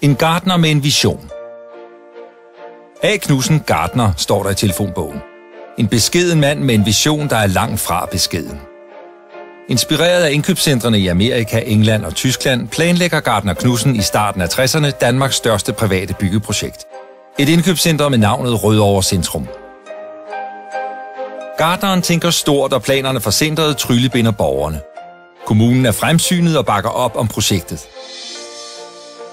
En gartner med en vision. A. Knudsen, gartner, står der i telefonbogen. En beskeden mand med en vision, der er langt fra beskeden. Inspireret af indkøbscentrene i Amerika, England og Tyskland, planlægger gartner Knudsen i starten af 60'erne Danmarks største private byggeprojekt. Et indkøbscenter med navnet Rødovre Centrum. Gartneren tænker stort, og planerne for centret tryllebinder borgerne. Kommunen er fremsynet og bakker op om projektet.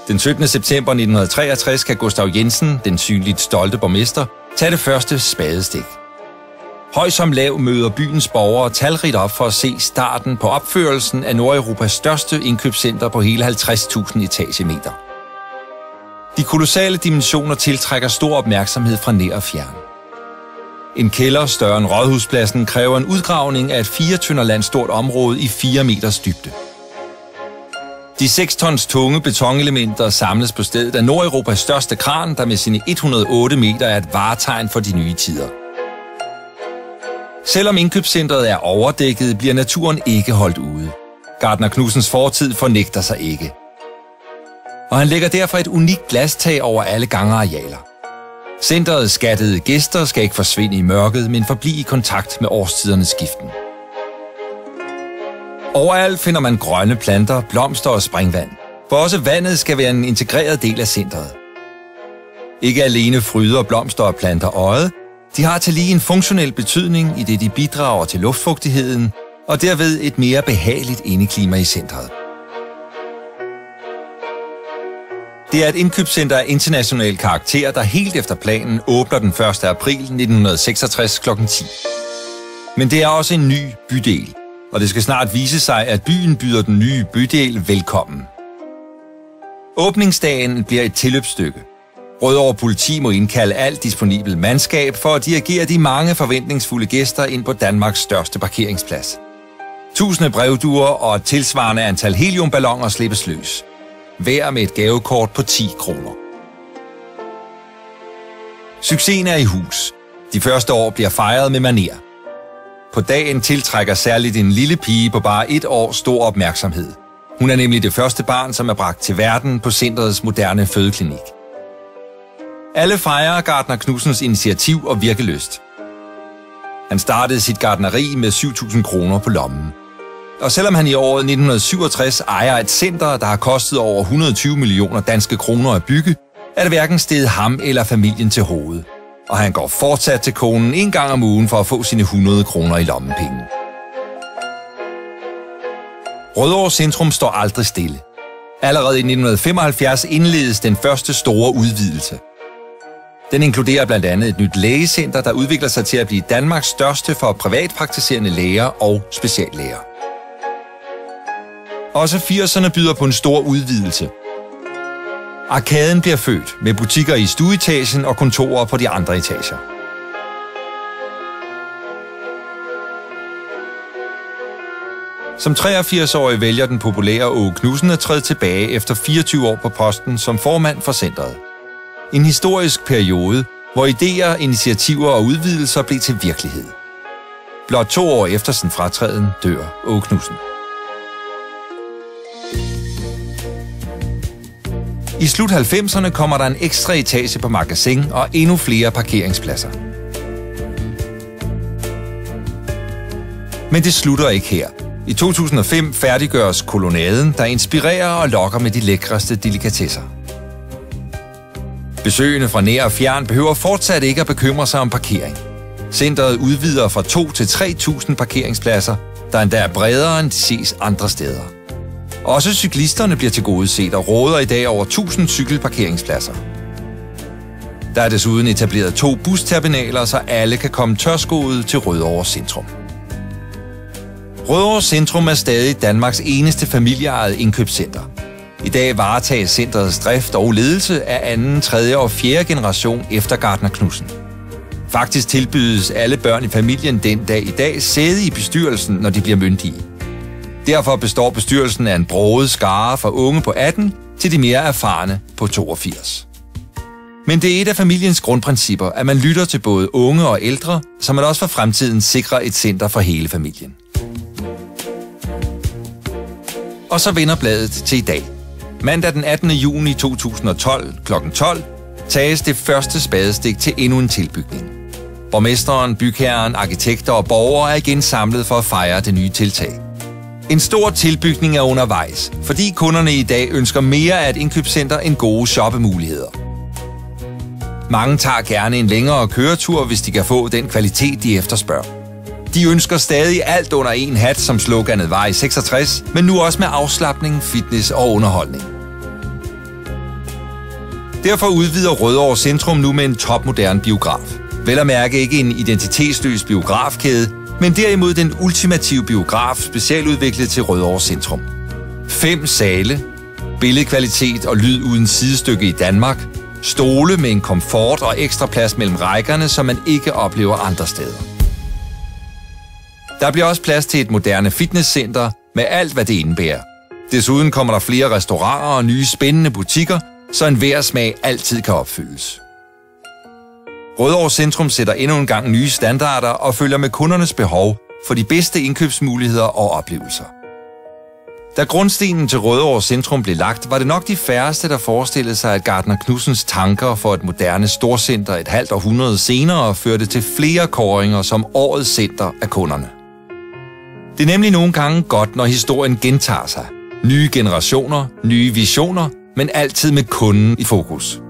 Den 17. september 1963 kan Gustav Jensen, den synligt stolte borgmester, tage det første spadestik. Høj som lav møder byens borgere talrigt op for at se starten på opførelsen af Nordeuropas største indkøbscenter på hele 50.000 etagemeter. De kolossale dimensioner tiltrækker stor opmærksomhed fra nær og fjern. En kælder større end Rådhuspladsen kræver en udgravning af et 4 tønder land stort område i 4 meters dybde. De 6 tons tunge betonelementer samles på stedet af Nordeuropas største kran, der med sine 108 meter er et varetegn for de nye tider. Selvom indkøbscentret er overdækket, bliver naturen ikke holdt ude. Gartner Knudsens fortid fornægter sig ikke. Og han lægger derfor et unikt glastag over alle gangarealer. Centerets skattede gæster skal ikke forsvinde i mørket, men forblive i kontakt med årstidernes skiften. Overalt finder man grønne planter, blomster og springvand, for også vandet skal være en integreret del af centret. Ikke alene fryder blomster og planter øjet, de har til lige en funktionel betydning, i det de bidrager til luftfugtigheden og derved et mere behageligt indeklima i centret. Det er et indkøbscenter af international karakter, der helt efter planen åbner den 1. april 1966 kl. 10. Men det er også en ny bydel, og det skal snart vise sig, at byen byder den nye bydel velkommen. Åbningsdagen bliver et tilløbsstykke. Rødovre Politi må indkalde alt disponibelt mandskab for at dirigere de mange forventningsfulde gæster ind på Danmarks største parkeringsplads. Tusinde brevduer og et tilsvarende antal heliumballoner slippes løs. Hver med et gavekort på 10 kroner. Succesen er i hus. De første år bliver fejret med maner. På dagen tiltrækker særligt en lille pige på bare 1 år stor opmærksomhed. Hun er nemlig det første barn, som er bragt til verden på centrets moderne fødeklinik. Alle fejrer gartner Knudsens initiativ og virkelyst. Han startede sit gartneri med 7.000 kroner på lommen. Og selvom han i året 1967 ejer et center, der har kostet over 120 millioner danske kroner at bygge, er det hverken steget ham eller familien til hovedet. Og han går fortsat til konen 1 gang om ugen for at få sine 100 kroner i lommepenge. Rødovre Centrum står aldrig stille. Allerede i 1975 indledes den første store udvidelse. Den inkluderer blandt andet et nyt lægecenter, der udvikler sig til at blive Danmarks største for privatpraktiserende læger og speciallæger. Også 80'erne byder på en stor udvidelse. Arkaden bliver født med butikker i stueetagen og kontorer på de andre etager. Som 83-årig vælger den populære Åge Knudsen at træde tilbage efter 24 år på posten som formand for centret. En historisk periode, hvor idéer, initiativer og udvidelser blev til virkelighed. Blot 2 år efter sin fratræden dør Åge Knudsen. I slut 90'erne kommer der en ekstra etage på magasin og endnu flere parkeringspladser. Men det slutter ikke her. I 2005 færdiggøres kolonnaden, der inspirerer og lokker med de lækreste delikatesser. Besøgende fra nær og fjern behøver fortsat ikke at bekymre sig om parkering. Centret udvider fra 2 til 3.000 parkeringspladser, der endda er bredere end de ses andre steder. Også cyklisterne bliver tilgodeset og råder i dag over 1.000 cykelparkeringspladser. Der er desuden etableret 2 busterminaler, så alle kan komme tørskoet til Rødovre Centrum. Rødovre Centrum er stadig Danmarks eneste familieejede indkøbscenter. I dag varetages centrets drift og ledelse af 2., 3. og 4. generation efter gartner Knudsen. Faktisk tilbydes alle børn i familien den dag i dag sæde i bestyrelsen, når de bliver myndige. Derfor består bestyrelsen af en broget skare fra unge på 18 til de mere erfarne på 82. Men det er et af familiens grundprincipper, at man lytter til både unge og ældre, så man også for fremtiden sikrer et center for hele familien. Og så vender bladet til i dag. Mandag den 18. juni 2012 kl. 12 tages det første spadestik til endnu en tilbygning. Borgmesteren, bygherren, arkitekter og borgere er igen samlet for at fejre det nye tiltag. En stor tilbygning er undervejs, fordi kunderne i dag ønsker mere af et indkøbscenter end gode shoppemuligheder. Mange tager gerne en længere køretur, hvis de kan få den kvalitet, de efterspørger. De ønsker stadig alt under en hat, som sloganet var i 66, men nu også med afslapning, fitness og underholdning. Derfor udvider Rødovre Centrum nu med en topmoderne biograf. Vel at mærke ikke en identitetsløs biografkæde, men derimod den ultimative biograf, specialudviklet til Rødovre Centrum. 5 sale, billedkvalitet og lyd uden sidestykke i Danmark, stole med en komfort og ekstra plads mellem rækkerne, som man ikke oplever andre steder. Der bliver også plads til et moderne fitnesscenter med alt, hvad det indebærer. Desuden kommer der flere restauranter og nye spændende butikker, så enhver smag altid kan opfyldes. Rødovre Centrum sætter endnu en gang nye standarder og følger med kundernes behov for de bedste indkøbsmuligheder og oplevelser. Da grundstenen til Rødovre Centrum blev lagt, var det nok de færreste, der forestillede sig, at Gartner Knudsens tanker for et moderne storcenter et halvt århundrede senere førte til flere kåringer som årets center af kunderne. Det er nemlig nogle gange godt, når historien gentager sig. Nye generationer, nye visioner, men altid med kunden i fokus.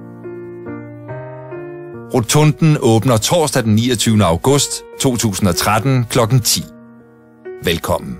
Rotunden åbner torsdag den 29. august 2013 kl. 10. Velkommen.